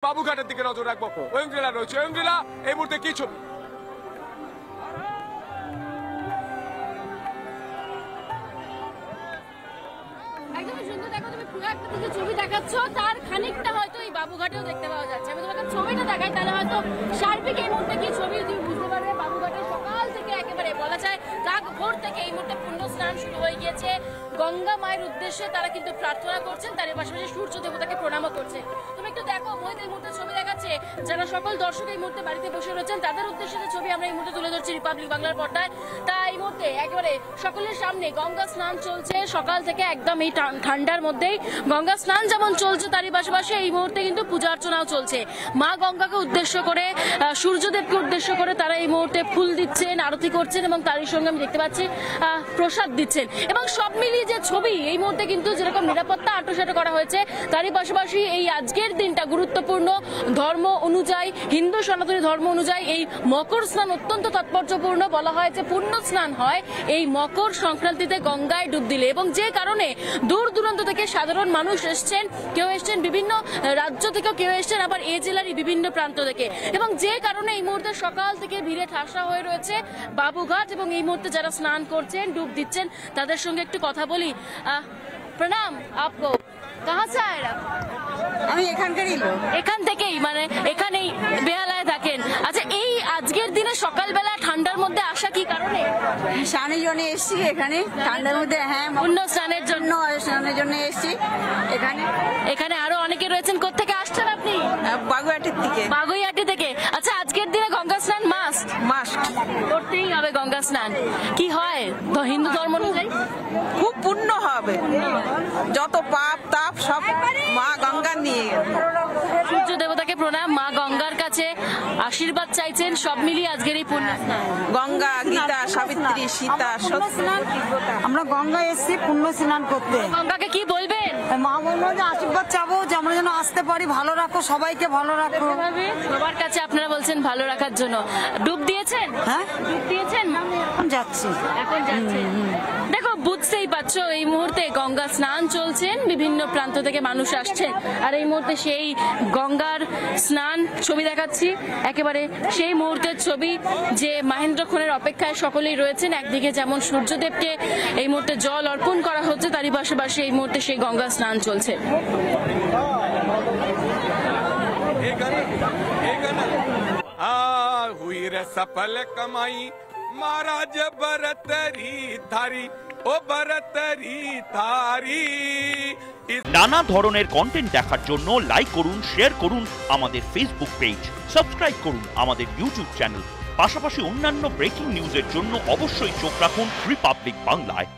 বাবুঘাটের দিকে নজর রাখবো। ওয়ংরিলা রয়েছে, ওয়ংরিলা এই মুহূর্তে কি ছবি? একদমই সুন্দর, দেখো তুমি পুরো একটা দিকে ছবি দেখাচ্ছ, তার খানিকটা হয়তো এই বাবুঘাটেও দেখতে পাওয়া যাচ্ছে। আমি তোমাকে ছবিটা দেখাই, তাহলে হয়তো সার্বিক এই মুহূর্তে কি ছবি তুমি বুঝতে পারবে। বাবুঘাটে সকাল থেকে একেবারে বলা যায় কাক ভোর থেকে এই মুহূর্তে পুণ্য স্নান শুরু হয়ে গিয়েছে। গঙ্গা মায়ের উদ্দেশ্যে তারা কিন্তু প্রার্থনা করছেন, তার পাশাপাশি সূর্য দেবতাকে প্রণামও করছে। তুমি একটু দেখো, মোহিত এই মুহূর্তে ছবি দেখাচ্ছে, যারা সকল দর্শক এই মুহূর্তে বাড়িতে বসে রয়েছেন তাদের উদ্দেশ্যে যে ছবি আমরা এই মুহূর্তে তুলে ধরছি রিপাবলিক বাংলার পর্দায়। তা এই মুহূর্তে একেবারে সকলের সামনে গঙ্গা স্নান চলছে সকাল থেকে, একদম এই ঠান্ডার মধ্যেই গঙ্গা স্নান যেমন চলছে তারই পাশাপাশি এই মুহূর্তে কিন্তু পূজা অর্চনাও চলছে। মা গঙ্গাকে উদ্দেশ্য করে, সূর্যদেবকে উদ্দেশ্য করে তারা এই মুহূর্তে ফুল দিচ্ছেন, আরতি করছেন এবং তারই সঙ্গে আমি দেখতে পাচ্ছি প্রসাদ দিচ্ছেন। এবং সব মিলিয়ে যে ছবি এই মুহূর্তে কিন্তু যেরকম নিরাপত্তা আঁটোসাঁটো করা হয়েছে, তারই পাশাপাশি এই আজকের দিনটা গুরুত্বপূর্ণ। ধর্ম অনুযায়ী, হিন্দু সনাতনী ধর্ম অনুযায়ী এই মকর স্নান অত্যন্ত তাৎপর্যপূর্ণ। বলা হয় যে পুণ্য স্নান হয় এই মকর সংক্রান্তিতে গঙ্গায় ডুব দিলে, এবং যে কারণে দূর দূরান্ত থেকে সাধারণ মানুষ এসছেন, কেউ এসছেন বিভিন্ন রাজ্য থেকে, কেউ এসছেন আবার এই জেলারই বিভিন্ন প্রান্ত থেকে, এবং যে কারণে এই মুহূর্তে সকাল থেকে ভিড়ে ঠাসা হয়ে রয়েছে বাবুঘাট। এবং এই মুহূর্তে যারা স্নান করছেন, ডুব দিচ্ছেন, তাদের সঙ্গে একটু কথা বলি। প্রণাম আপকো, কাহা সে আয়ে আপ? আমি এখানকারই লোক। এখান থেকেই, মানে এখানেই বেহালায় থাকেন? আচ্ছা, এই আজকের দিনে সকালবেলা ঠান্ডার মধ্যে আসা কি কারণে? স্নানের জন্য এসছি এখানে ঠান্ডার মধ্যে। হ্যাঁ, পুণ্য স্নানের জন্য। স্নানের জন্য এসছি এখানে। এখানে আরো অনেকে রয়েছেন। কোত্থেকে আসছেন আপনি? বাগুইহাটির থেকে। বাগুইহাটি থেকে। আচ্ছা, আজকের দিনে গঙ্গা স্নান মাস্ট? মাস্ট করতেই হবে গঙ্গা স্নান। কি হয় হিন্দু ধর্ম অনুযায়ী? খুব পুণ্য হবে, যত পাপ তাপ সব মা গঙ্গা নিয়ে। সূর্য দেবতাকে প্রণাম, মা গঙ্গার কাছে আশীর্বাদ চাইছেন, সব মিলিয়ে আজকের এই পুণ্য স্নান। গঙ্গা, গীতা, সাবিত্রী, সীতা, আমরা গঙ্গা এসেছি পুণ্য স্নান করতে। গঙ্গাকে কি বলবেন? মা বললো যে আশীর্বাদ চাবো যে আমরা যেন আসতে পারি, ভালো রাখো, সবাইকে ভালো রাখো। সবার কাছে আপনারা বলছেন ভালো রাখার জন্য। ডুব দিয়েছেন? হ্যাঁ, ডুব দিয়েছেন। এখন যাচ্ছি। এখন যাচ্ছেন। দেখো, বুঝতেই পারছো এই মুহূর্তে গঙ্গা স্নান চলছেন, বিভিন্ন প্রান্ত থেকে মানুষ আসছেন, আর এই মুহূর্তে সেই গঙ্গার স্নান ছবি দেখাচ্ছি, একেবারে সেই মুহূর্তের ছবি যে মাহেন্দ্রক্ষণের অপেক্ষায় সকলেই রয়েছেন। একদিকে যেমন সূর্যদেবকে এই মুহূর্তে জল অর্পণ করা হচ্ছে, তারই পাশাপাশি এই মুহূর্তে সেই গঙ্গা স্নান চলছে। हुई रे सफल कमाई महाराज बरतरी धारी ও বরতরি ধারি। নানা ধরনের কন্টেন্ট দেখার জন্য লাইক করুন, শেয়ার করুন আমাদের ফেসবুক পেজ, সাবস্ক্রাইব করুন আমাদের ইউটিউব চ্যানেল। পাশাপাশি অন্যান্য ব্রেকিং নিউজের জন্য অবশ্যই চোখ রাখুন রিপাবলিক বাংলায়।